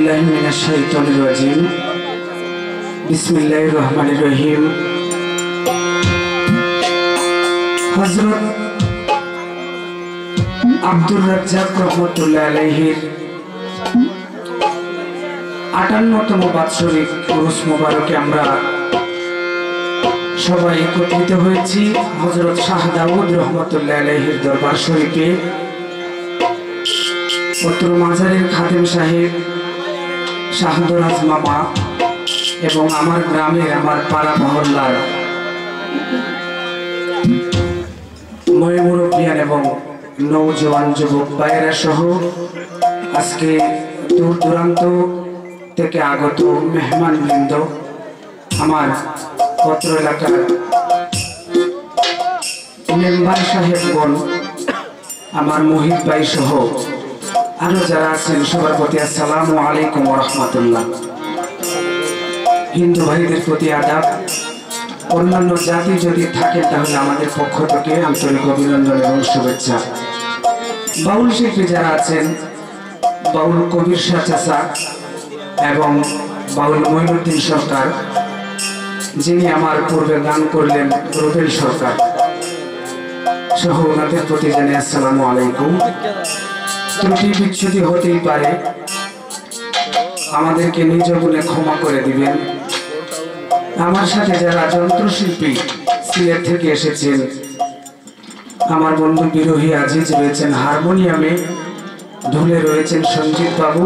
बिल्लाहि मिनश शैतानिर रजीम बिस्मिल्लाहिर रहमानिर रहीम। हजरत আব্দুর রাজ্জাক রহমতুল্লাহ আলাইহির ৫৮তম বাৎসরিক উরুস মোবারকে আমরা সবাই একত্রিত হয়েছি হযরত শাহ দাউদ রহমতুল্লাহ আলাইহির দরবার শরীফে। পত্র মাজারের খাদেম সাহেব শাহদরাজ মামা এবং আমার গ্রামের আমার পাড়া মহল্লার মুরব্বিয়ান এবং নওজোয়ান যুবক ভাইয়েরা সহ আজকে দূর দূরান্ত থেকে আগত মেহমানবৃন্দ, আমার পত্র এলাকার মেম্বার সাহেবগণ, আমার মুহিত ভাই সহ আরো যারা আছেন সবার প্রতি আসসালামু আলাইকুম ওয়া রাহমাতুল্লাহ। হিন্দু ভাইদের প্রতি আদাব। অন্যান্য জাতি যদি থাকে তাহলে আমাদের পক্ষ থেকে আন্তরিক অভিনন্দন এবং শুভেচ্ছা। বাউল শিল্পী যারা আছেন, বাউল কবির শাহ চাচা এবং বাউল মঈনুদ্দিন সরকার, যিনি আমার পূর্বে গান করলেন রুবেল সরকার সহ ওনাদের প্রতি জানাই আসসালামু আলাইকুম। ত্রুটি বিচ্ছুতি হতেই পারে, আমাদেরকে নিজ গুণে ক্ষমা করে দিবেন। আমার সাথে যারা যন্ত্রশিল্পী সিলেট থেকে এসেছেন, আমার বন্ধু বিরোহী আজিজ রয়েছেন হারমোনিয়ামে, ঢোলে রয়েছেন সঞ্জিত বাবু,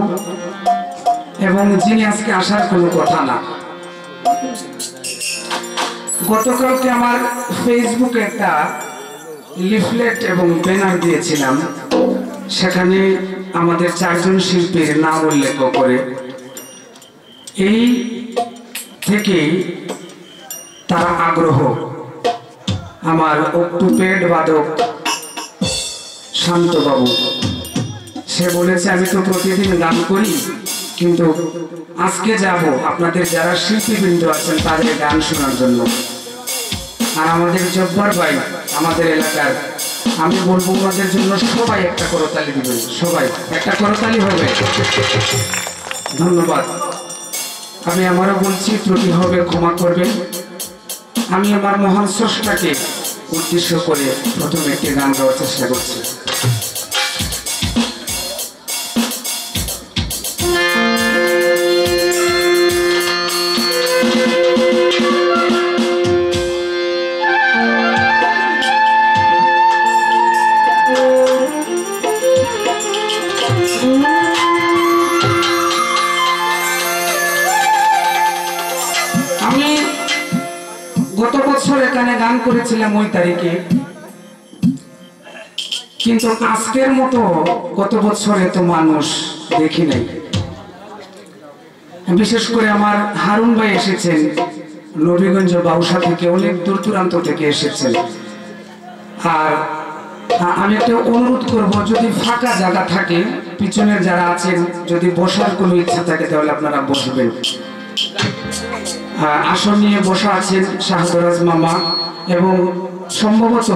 এবং যিনি আজকে আসার কোনো কথা না। গতকালকে আমার ফেসবুকে একটা লিফলেট এবং ব্যানার দিয়েছিলাম, সেখানে আমাদের ৪ জন শিল্পীর নাম উল্লেখ করে এই থেকেই তার আগ্রহ। আমার অক্টুপেড বাদক শান্ত বাবু, সে বলেছে আমি তো প্রতিদিন গান করি, কিন্তু আজকে যাব আপনাদের যারা শিল্পীবৃন্দ আছেন তাদের গান শোনার জন্য। আর আমাদের জব্বার ভাই আমাদের এলাকার, আমি বলবো ওনাদের জন্য সবাই একটা করতালি দিবেন, সবাই একটা করতালি হবে। ধন্যবাদ। আমি আমারও বলছি, ত্রুটি হবে ক্ষমা করবেন। আমি আমার মহান স্রষ্টাকে উদ্দেশ্য করে প্রথমে একটি গান গাওয়ার চেষ্টা করছি। আমি গত বছর এখানে গান করেছিলাম ওই তারিখে, কিন্তু আজকের মতো গত বছর এত মানুষ দেখি নাই। বিশেষ করে আমার হারুন ভাই এসেছেন নবীগঞ্জ বাউসা থেকে, অনেক দূর দূরান্ত থেকে এসেছেন। আর আমি একটা অনুরোধ করব, যদি ফাঁকা জায়গা থাকে, পিছনের যারা আছেন যদি বসার কোনো ইচ্ছা থাকে তাহলে আপনারা বসবেন। আসন নিয়ে বসা আছেন শাহদরাজ মামা, এবং সম্ভবত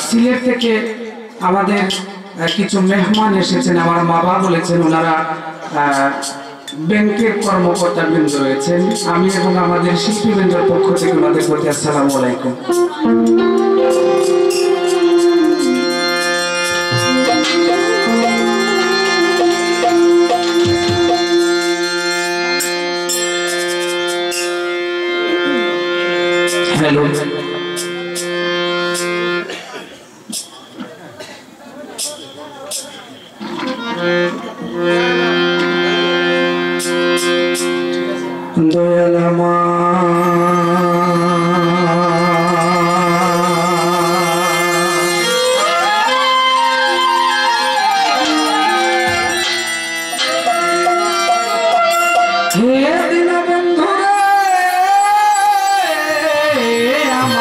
সিলেট থেকে আমাদের কিছু মেহমান এসেছেন। আমার মা বাবা বলেছেন ওনারা ব্যাংকের কর্মকর্তা বৃন্দ রয়েছেন। আমি এবং আমাদের শিল্পীবৃন্দের পক্ষ থেকে ওনাদের প্রতি আসসালামু আলাইকুম। হ্যালো, দয়াল হে দীনবন্ধু রে আমার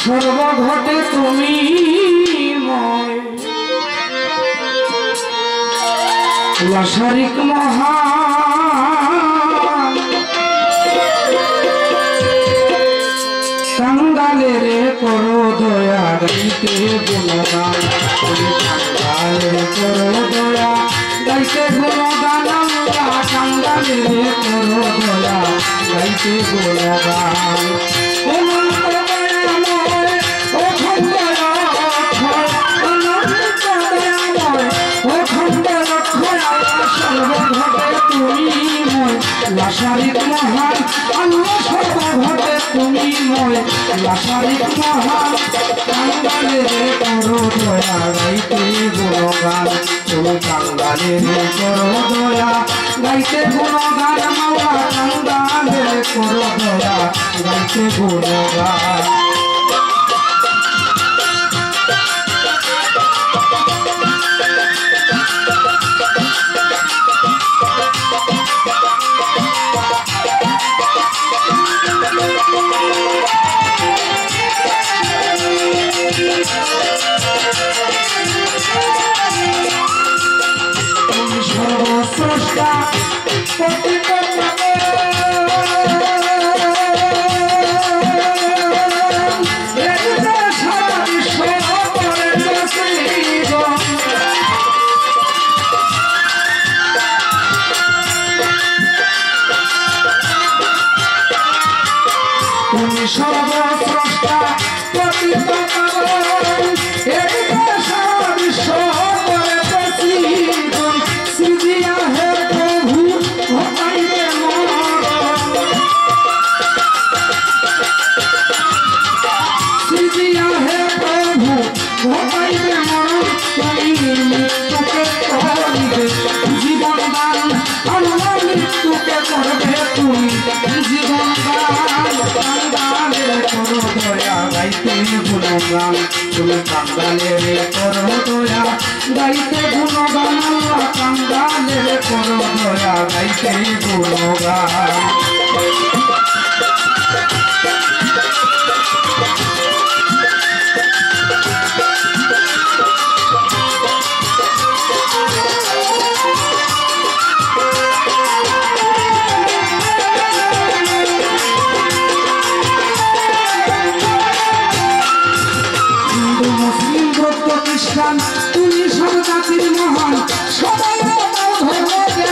সর্বঘটে তুমি লাশারিক মহান কাঙ্গালের করো দয়া গাইতে গুণগান কাঙ্গালের করো দয়া গাইতে গুণগান আল্লাহ কাঙ্গালের করো দয়া গাইতে গুণগান লাশারিক মহান আল্লাহ সর্বঘটে তুমি ময় লাশারিক মহান কাঙ্গালের করো দয়া গাইতে গুণগান তুমি কাঙ্গালের করো দয়া গাইতে গুণগান মাওলা কাঙ্গালের করো দয়া গাইতে গুণগান সর্বস্রষ্টা তুমি সর্বস্রষ্টা পতিত পাবন সারা বিশ্ব করে প্রসিদ্ধ সৃজিয়া হে প্রভু ঘটাইবে সৃজিয়া হে প্রভু ঘটাইবে মরণ তুমি মৃত্যুকে করিবে জীবন দান আল্লাহ মৃত্যুকে করবে তুমি জীবন দান কাঙ্গালের করো দয়া গাইতে গুণগান তুমি কাঙ্গালের করো দয়া গাইতে গুণগান আল্লাহ কাঙ্গালের করো দয়া গাইতে গুণগান তুমি সব জাতির মহান সবাই ধর্ম জ্ঞান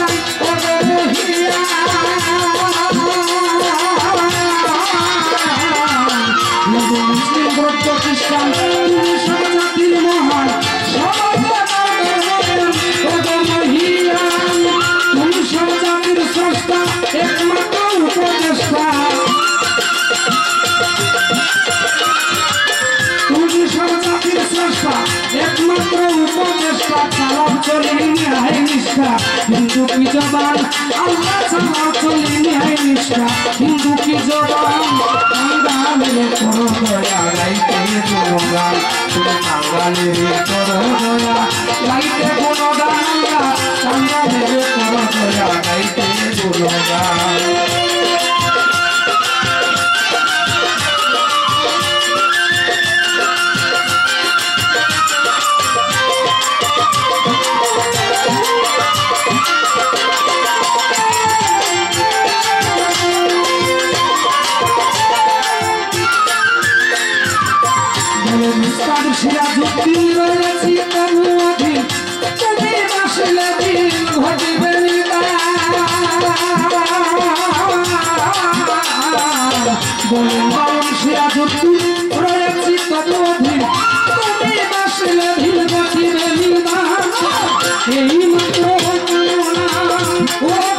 মুসলিম বৌদ্ধ খ্রিস্টান তুমি সব জাতির মহান সবাই তুমি সব জাতির স্রষ্টা একমাত্র উপদেষ্টা তুমি সব জাতির স্রষ্টা একমাত্র উপদেষ্টা চালাও চলে ন্যায় নিষ্ঠা হিন্দু কি জবান আল্লাহ চালাও চলে ন্যায় নিষ্ঠা হিন্দু কি জবান কাঙ্গালের করো দয়া গাইতে গুণগান তুমি কাঙ্গালের করো দয়া গাইতে গুণগান আল্লাহ কাঙ্গালের করো দয়া গাইতে গুণগান সিরাজুদ্দিন রয়েছি তবু অধীন তুমি আসলে দিন ঘটিবে বলুন বলুন সিরাজুদ্দিন রয়েছি তবু অধীন তুমি আসলে দিন ঘটিবে এই মাত্র ও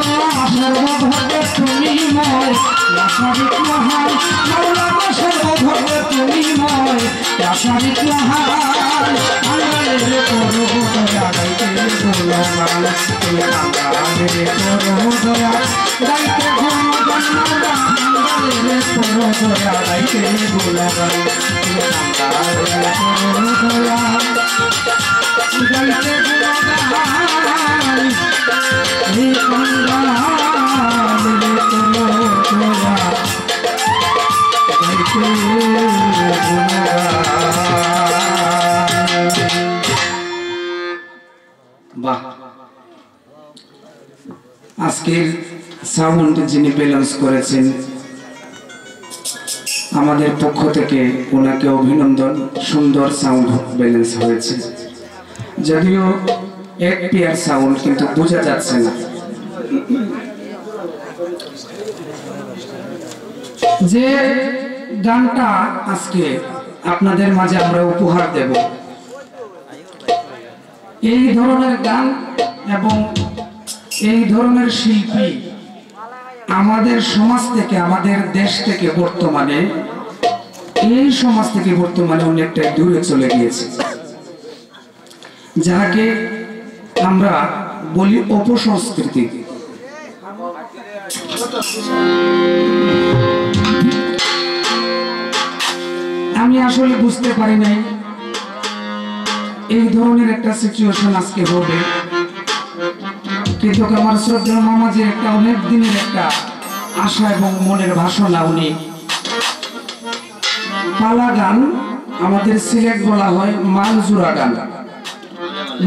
সর্বভদ্রে তুমি ময় আশারিক মহান মৌলা সর্বভদ্রে তুমি ময় আশারিক মহান আল্লাহরে করো দয়া গাইতে গুণগান তুমি আল্লাহরে করো দয়া গাইতে গুণগান আল্লাহরে করো দয়া গাইতে গুণগান তুমি আল্লাহরে করো দয়া গাইতে গুণগান হে বাহ আজকের সাউন্ড যিনি ব্যালেন্স করেছেন আমাদের পক্ষ থেকে ওনাকে অভিনন্দন। সুন্দর সাউন্ড ব্যালেন্স হয়েছে, যদিও এক পেয়ার সাউন্ড কিন্তু বোঝা যাচ্ছে না। যে গানটা আজকে আপনাদের মাঝে আমরা উপহার দেব, এই ধরনের গান এবং এই ধরনের শিল্পী আমাদের সমাজ থেকে, আমাদের দেশ থেকে বর্তমানে, এই সমাজ থেকে বর্তমানে অনেকটাই দূরে চলে গিয়েছে, যাকে আমরা বলি অপসংস্কৃতি। আমি আসলে বুঝতে পারি নাই এই ধরনের একটা সিচুয়েশন আজকে হবে, কিন্তু আমার শ্রদ্ধেয় মামাজির একটা অনেক দিনের একটা আশা এবং মনের ভাষণা, উনি পালা গান, আমাদের সিলেট বলা হয় মালজুরা গান।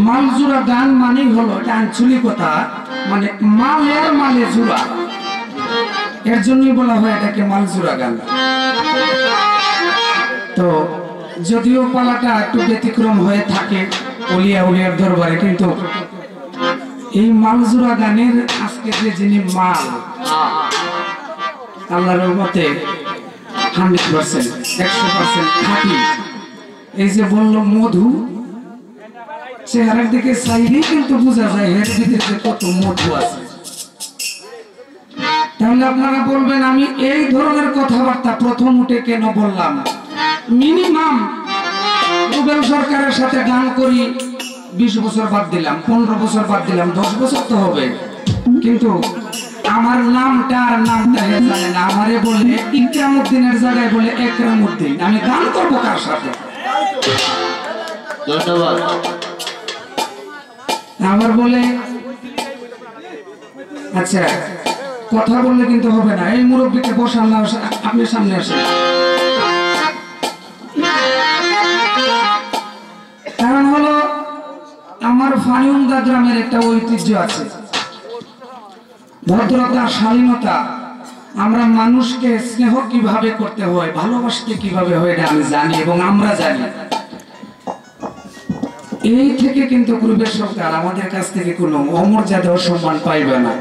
মালজুরা গান মানে হলো এটা আঞ্চলিকতা, মানে মালের মালে জুড়া, এর জন্যই বলা হয় এটাকে মালজুরা গান। তো যদিও পালাটা একটু ব্যতিক্রম হয়ে থাকে ওলিয়া উলিয়ার দরবারে, কিন্তু এই মালজুরা গানের আজকে যে যিনি মাল, আল্লাহর রহমতে 100% 100% খাঁটি, এই যে বললো মধু, চেহারার দিকে চাইলেই কিন্তু বোঝা যায় এর ভিতরে কত মধু আছে। তাহলে আপনারা বলবেন আমি এই ধরনের কথাবার্তা প্রথম উঠে কেন বললাম? মিনিমাম রুবেল সরকারের সাথে গান করি 20 বছর বাদ দিলাম, 15 বছর বাদ দিলাম, 10 বছর তো হবে, কিন্তু আমার নামটা আর নামটা জানে না। আমারে বলে ইকরামউদ্দিনের জায়গায় বলে একরামউদ্দিন, আমি গান করবো কার সাথে? ধন্যবাদ। আমার বলে আচ্ছা কথা বললে কিন্তু হবে না, এই মুরব্বীকে বসান না, আপনি সামনে আসেন। কারণ হলো আমার ফানিউন্দা গ্রামের একটা ঐতিহ্য আছে, ভদ্রতা, শালীনতা। আমরা মানুষকে স্নেহ কিভাবে করতে হয়, ভালোবাসতে কিভাবে হয় এটা আমি জানি এবং আমরা জানি। এই থেকে কিন্তু পূর্বের সরকার আমাদের কাছ থেকে কোনো অমর্যাদা ও সম্মান পাইবে না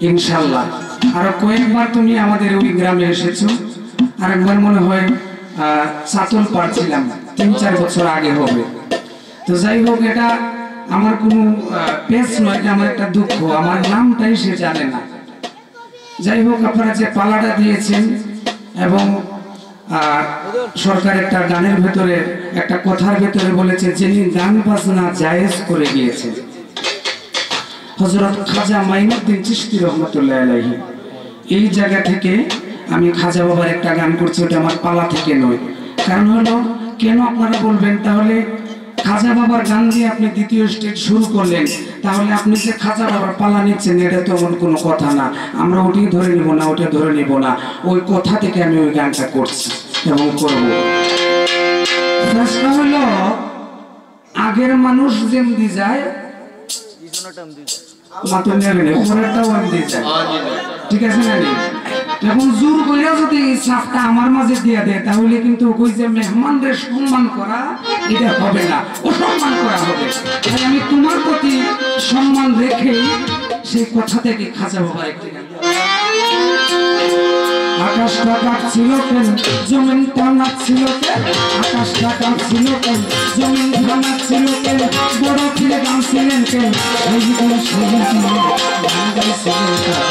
ইনশাল্লাহ। আর কয়েকবার তুমি আমাদের ওই গ্রামে এসেছো, আরেকবার মনে হয় চাতল পাড়ছিলাম, 3-4 বছর আগে হবে। তো যাই হোক, এটা আমার কোনো পেশ নয়, এটা আমার একটা দুঃখ, আমার নামটাই সে জানে না। যাই হোক, আপনারা যে পালাটা দিয়েছেন এবং সরকার একটা গানের ভেতরে, একটা কথার ভেতরে বলেছে যিনি গান বাজনা জায়েজ করে গিয়েছেন হযরত খাজা মাইনুদ্দিন চিশতি রহমাতুল্লাহ আলাইহি। এই জায়গা থেকে আমি খাজা বাবার একটা গান করছি, ওটা আমার পালা থেকে নয়। কারণ হলো কেন আপনারা বলবেন, তাহলে খাজা বাবার গান দিয়ে আপনি দ্বিতীয় স্টেজ শুরু করলেন, তাহলে আপনি যে খাজা বাবার পালা নিচ্ছেন এটা তো এমন কোনো কথা না, আমরা ওটি ধরে নিব না, ওটা ধরে নিব না। ওই কথা থেকে আমি ওই গানটা করছি এবং করব। প্রশ্ন হলো আগের মানুষ যেমনি যায় ঠিক আছে না? এখন জোর করে যদি সাপটা আমার মাঝে দিয়ে দেয়, তাহলে কিন্তু ওই যে মেহমানদের সম্মান করা এটা হবে না, অসম্মান করা হবে। তাই আমি তোমার প্রতি সম্মান রেখে সেই কথা থেকে খাজা বাবার একটি গান আকাশটা কাঁপছিল কেন জমিনটা নাচছিল কেন আকাশটা কাঁপছিল কেন জমিনটা নাচছিল কেন বড় ফিরে গানছিলেন কেন সেই দিন গান গাইছিলেন গান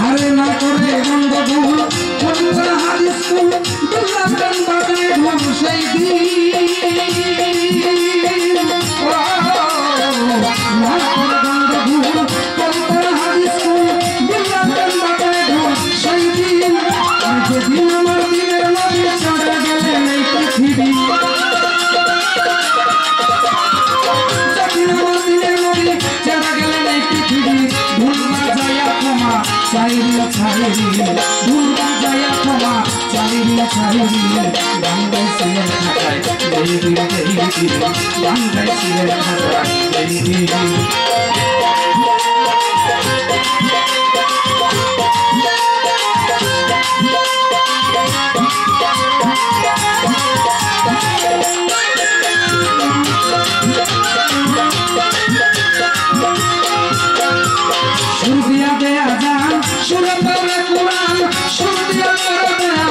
আরে না করে বন্ধ ভুল কোনটা হাদিস কুল দুল্লাহ গান বাজায় ধুম সেই দিন না করে বন্ধ ভুল কোনটা হাদিস কুল দুল্লাহ গান বাজায় ধুম সেই দিন যেদিন আমার দিনের নবী চলে গেলেন এই পৃথিবী যেদিন আমার দিনের নবী চলে গেলেন এই পৃথিবী ভুল বাজায়া ক্ষমা চাইরিয়া চাইরি ভুল বাজায়া ক্ষমা চাইরিয়া চাইরি গান গাইছিলেন ঢাকায় দেবী দেবী গান গাইছিলেন ঢাকায় দেবী সুরদিয়া দেয়া যান সুরে পড়ে কুরআন সুরদিয়া করে দেয়া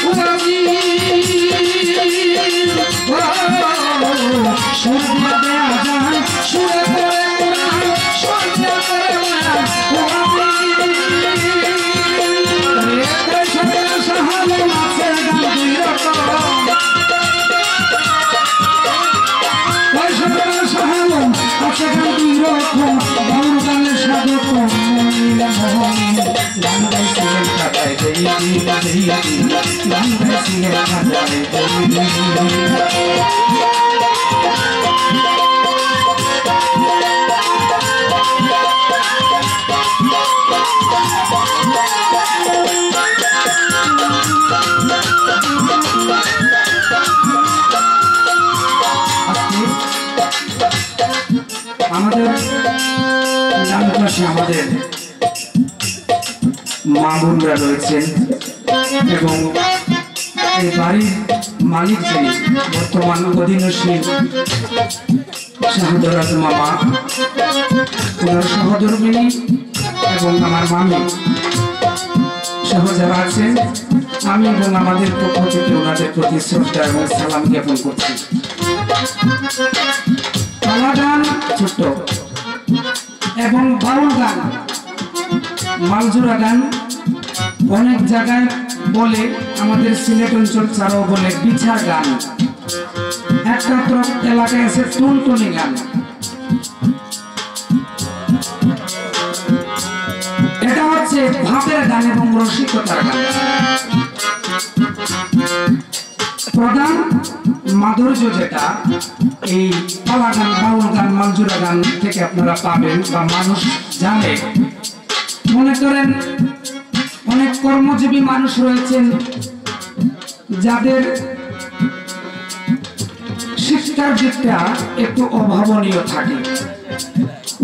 উমাজি সুরদিয়া দেয়া যান সুরে পড়ে কুরআন সুরদিয়া করে দেয়া উমাজি রে সাথে সাহালো আছে গান দুই রকম সাথে সাহালো আছে গান দুই রকম বাউল গানের সাথে গান গাইছিলেন ঢাকায় দেবী দেবী গান গাইছিলেন ঢাকায় দেবী আমাদের ডানপাশে আমাদের মা বোনরা রয়েছেন এবং এই বাড়ির মালিক যিনি বর্তমান অধীনশীল শাহদরাজ মামা ওনার সহধর্মিনী এবং আমার মামি সহ যারা আছেন আমি এবং আমাদের পক্ষ থেকে ওনাদের প্রতি শ্রদ্ধা এবং সালাম জ্ঞাপন করছি। পালা গান ছোট্ট এবং বাউল গান মালজুরা গান অনেক জায়গায় বলে, আমাদের সিলেট অঞ্চল ছাড়াও বলে বিছা গান, একটা এলাকায় আছে টুনটুনি গান। এটা হচ্ছে ভাবের গান এবং রসিকতার গান। প্রধান মাধুর্য যেটা এই পালা গান, বাউল গান, মালজুরা গান থেকে আপনারা পাবেন বা মানুষ জানে। মনে করেন অনেক কর্মজীবী মানুষ রয়েছেন যাদের শিক্ষার দিকটা একটু অভাবনীয় থাকে,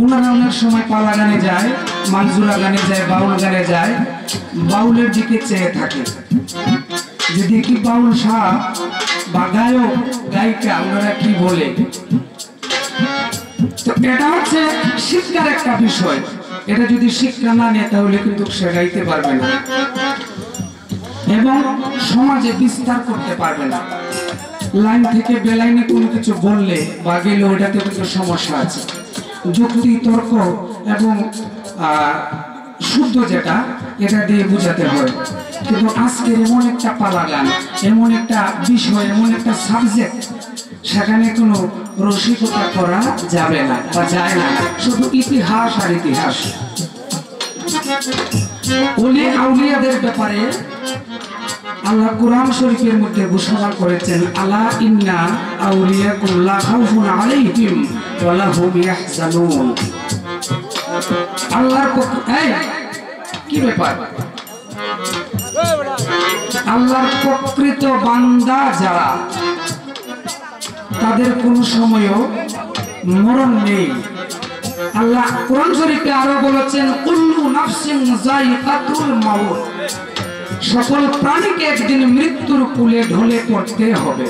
ওনারা অনেক সময় পালা গানে যায় মানজুরা গানে যায়, বাউল গানে যায়, বাউলের দিকে চেয়ে থাকে যে দেখি বাউল সাহ বা গায়ক গায়িকা ওনারা কি বলে। তো এটা হচ্ছে শিক্ষার একটা বিষয়, এটা যদি শিক্ষা না নেয় তাহলে কিন্তু সে গাইতে পারবে না এবং সমাজে বিস্তার করতে পারবে না। লাইন থেকে বেলাইনে কোনো কিছু বললে বা গেলে ওইটাতে কিন্তু সমস্যা আছে। যুক্তি, তর্ক এবং শুদ্ধ যেটা এটা দিয়ে বোঝাতে হয়। কিন্তু আজকের এমন একটা পালা গান, এমন একটা বিষয়, এমন একটা সাবজেক্ট, সেখানে কোনো রসিকতা করা যাবে না বা যায় না, শুধু ইতিহাস আর ইতিহাস। ওলি আউলিয়াদের ব্যাপারে আল্লাহ কুরআন শরীফের মধ্যে ঘোষণা করেছেন, আলা ইন্না আউলিয়াকুম লা খাউফুন আলাইহিম ওয়া লা হুম ইয়াহজানুন। আল্লাহর কি ব্যাপার, আল্লাহর প্রকৃত বান্দা যারা, তাদের কোন সময়ও মরণ নেই। আল্লাহ কোরআন শরীফে আরো বলেছেন, কুল্লু নাফসিন যায়িকাতুল মাউত, সকল প্রাণীকে একদিন মৃত্যুর কুলে ঢলে পড়তে হবে।